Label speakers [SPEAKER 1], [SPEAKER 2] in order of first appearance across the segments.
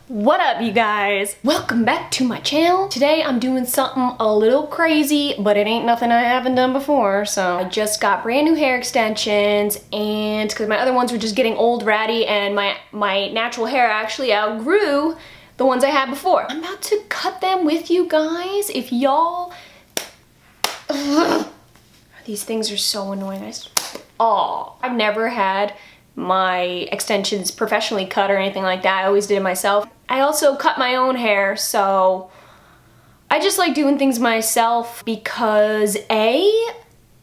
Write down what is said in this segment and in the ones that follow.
[SPEAKER 1] What up, you guys? Welcome back to my channel. Today I'm doing something a little crazy, but it ain't nothing I haven't done before. So I just got brand new hair extensions, and because my other ones were just getting old, ratty, and my natural hair actually outgrew the ones I had before. I'm about to cut them with you guys. If y'all... These things are so annoying. I've never had my extensions professionally cut or anything like that. I always did it myself. I also cut my own hair, so I just like doing things myself because A,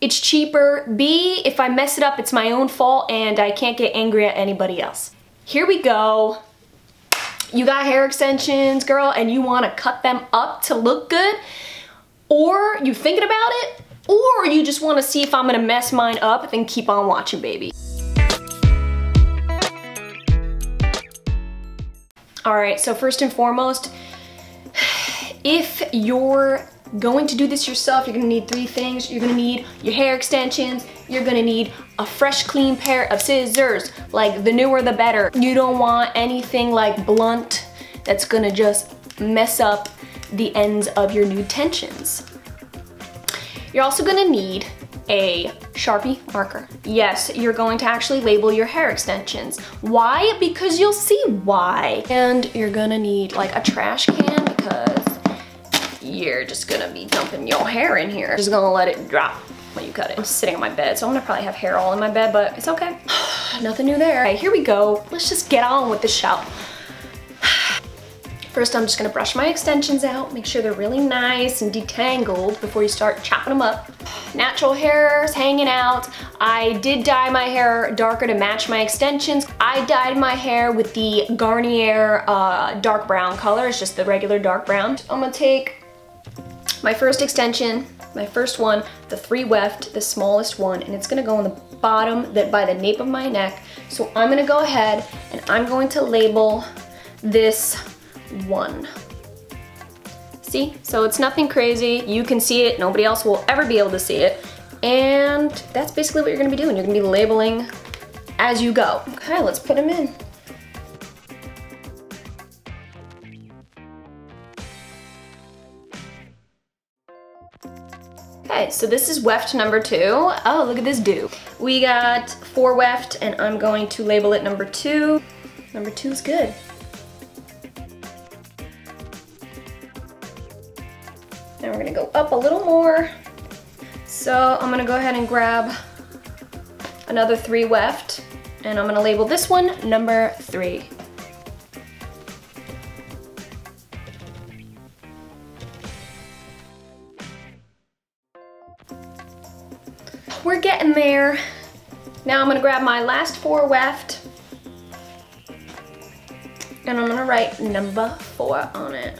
[SPEAKER 1] it's cheaper, B, if I mess it up, it's my own fault and I can't get angry at anybody else. Here we go. You got hair extensions, girl, and you want to cut them up to look good, or you thinking about it, or you just want to see if I'm gonna mess mine up, then keep on watching, baby. All right, so first and foremost, if you're going to do this yourself, you're gonna need three things. You're gonna need your hair extensions, you're gonna need a fresh, clean pair of scissors, like the newer the better. You don't want anything like blunt that's gonna just mess up the ends of your new tensions. You're also gonna need a Sharpie marker. Yes, you're going to actually label your hair extensions. Why? Because you'll see why. And you're gonna need like a trash can because you're just gonna be dumping your hair in here. Just gonna let it drop when you cut it. I'm sitting on my bed, so I'm gonna probably have hair all in my bed, but it's okay. Nothing new there. Okay, here we go. Let's just get on with the show. First, I'm just gonna brush my extensions out, make sure they're really nice and detangled before you start chopping them up. Natural hair's hanging out. I did dye my hair darker to match my extensions. I dyed my hair with the Garnier dark brown color. It's just the regular dark brown. I'm gonna take my first extension, my first one, the 3 weft, the smallest one, and it's gonna go on the bottom by the nape of my neck. So I'm gonna go ahead and I'm going to label this one. See? So it's nothing crazy. You can see it. Nobody else will ever be able to see it. And that's basically what you're gonna be doing. You're gonna be labeling as you go. Okay, let's put them in. Okay, so this is weft number 2. Oh, look at this do. We got 4 weft, and I'm going to label it number 2. Number 2 is good. Now we're gonna go up a little more. So I'm gonna go ahead and grab another 3 weft, and I'm gonna label this one number 3. We're getting there. Now I'm gonna grab my last 4 weft, and I'm gonna write number 4 on it.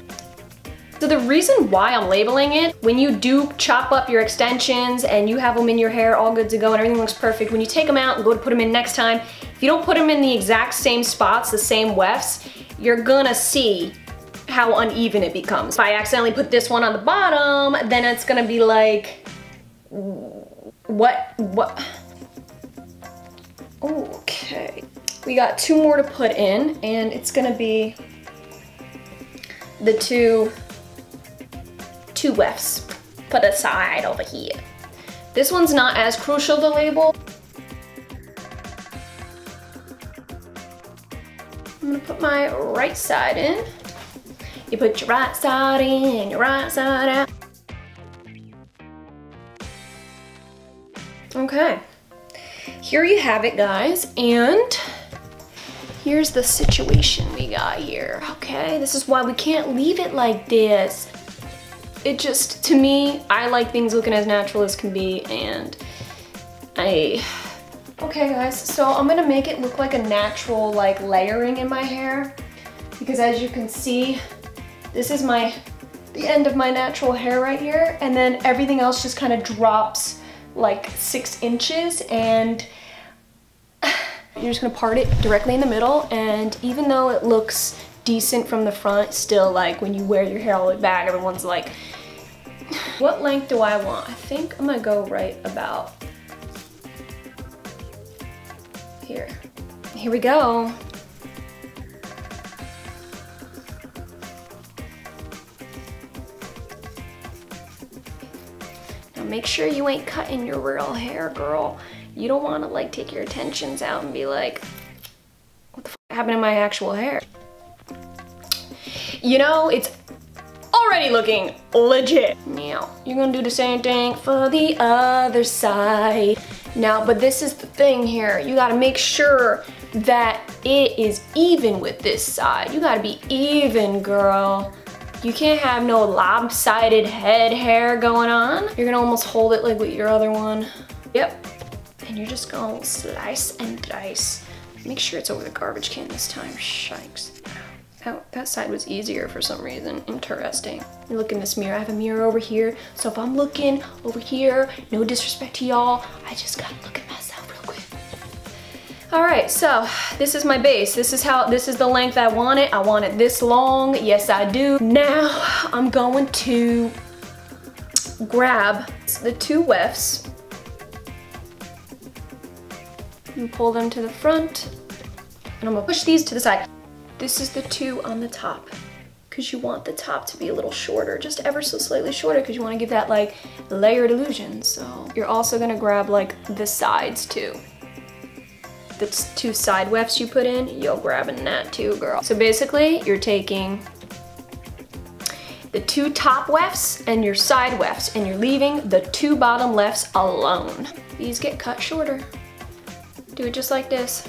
[SPEAKER 1] So the reason why I'm labeling it, when you do chop up your extensions and you have them in your hair all good to go and everything looks perfect, when you take them out and go to put them in next time, if you don't put them in the exact same spots, the same wefts, you're gonna see how uneven it becomes. If I accidentally put this one on the bottom, then it's gonna be like, what? Okay. We got 2 more to put in, and it's gonna be the two wefts put aside over here. This one's not as crucial to label. I'm gonna put my right side in. You put your right side in and your right side out. Okay, here you have it, guys, and here's the situation we got here. Okay, this is why we can't leave it like this. It just, to me, I like things looking as natural as can be, and okay guys, so I'm gonna make it look like a natural like layering in my hair, because as you can see, this is the end of my natural hair right here, and then everything else just kind of drops like 6 inches, and you're just gonna part it directly in the middle, and even though it looks decent from the front, still like when you wear your hair all the way back, everyone's like, what length do I want? I think I'm gonna go right about here. Here we go. make sure you ain't cutting your real hair, girl. You don't wanna like take your tensions out and be like, what the f happened to my actual hair? You know, it's already looking legit. Now, you're gonna do the same thing for the other side. Now, but this is the thing here. You gotta make sure that it is even with this side. You gotta be even, girl. You can't have no lopsided head hair going on. You're gonna almost hold it like with your other one. Yep. And you're just gonna slice and dice. Make sure it's over the garbage can this time. Shikes. Oh, that side was easier for some reason. Interesting. You look in this mirror. I have a mirror over here. So if I'm looking over here, no disrespect to y'all, I just gotta look at myself real quick. All right, so this is my base. This is the length I want it. I want it this long. Yes, I do. Now I'm going to grab the two wefts and pull them to the front. And I'm gonna push these to the side. This is the two on the top because you want the top to be a little shorter, just ever so slightly shorter because you want to give that like layered illusion. So you're also gonna grab like the sides too. The two side wefts you put in, you're grabbing that too, girl. So basically you're taking the two top wefts and your side wefts and you're leaving the two bottom lefts alone. These get cut shorter. Do it just like this.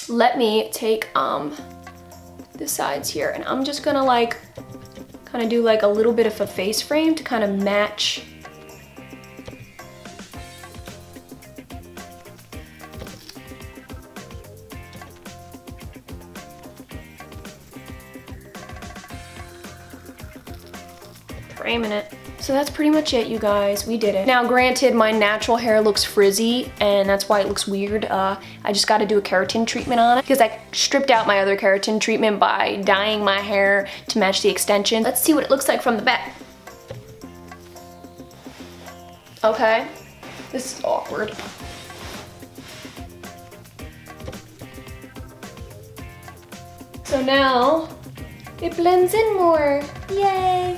[SPEAKER 1] Let me take the sides here and I'm just gonna like kind of do like a little bit of a face frame to kind of match framing it. So that's pretty much it, you guys. We did it. Now, granted, my natural hair looks frizzy, and that's why it looks weird. I just got to do a keratin treatment on it because I stripped out my other keratin treatment by dyeing my hair to match the extension. Let's see what it looks like from the back. Okay, this is awkward. So now, it blends in more. Yay!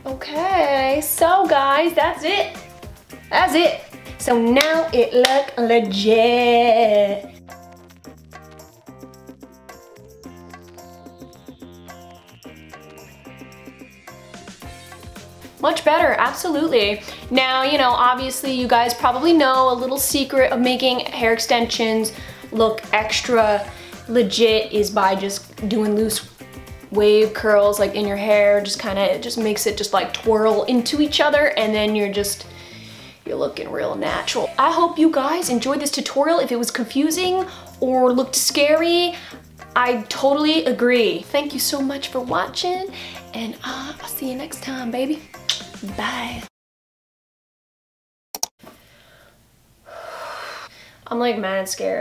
[SPEAKER 1] Okay, so guys, that's it. That's it. So now it look legit. Much better, absolutely. Now, you know, obviously you guys probably know a little secret of making hair extensions look extra legit is by just doing loose wave curls like in your hair. Just kind of, it just makes it just like twirl into each other and then you're looking real natural. I hope you guys enjoyed this tutorial. If it was confusing or looked scary, I totally agree. Thank you so much for watching and I'll see you next time, baby. Bye. I'm like mad scared.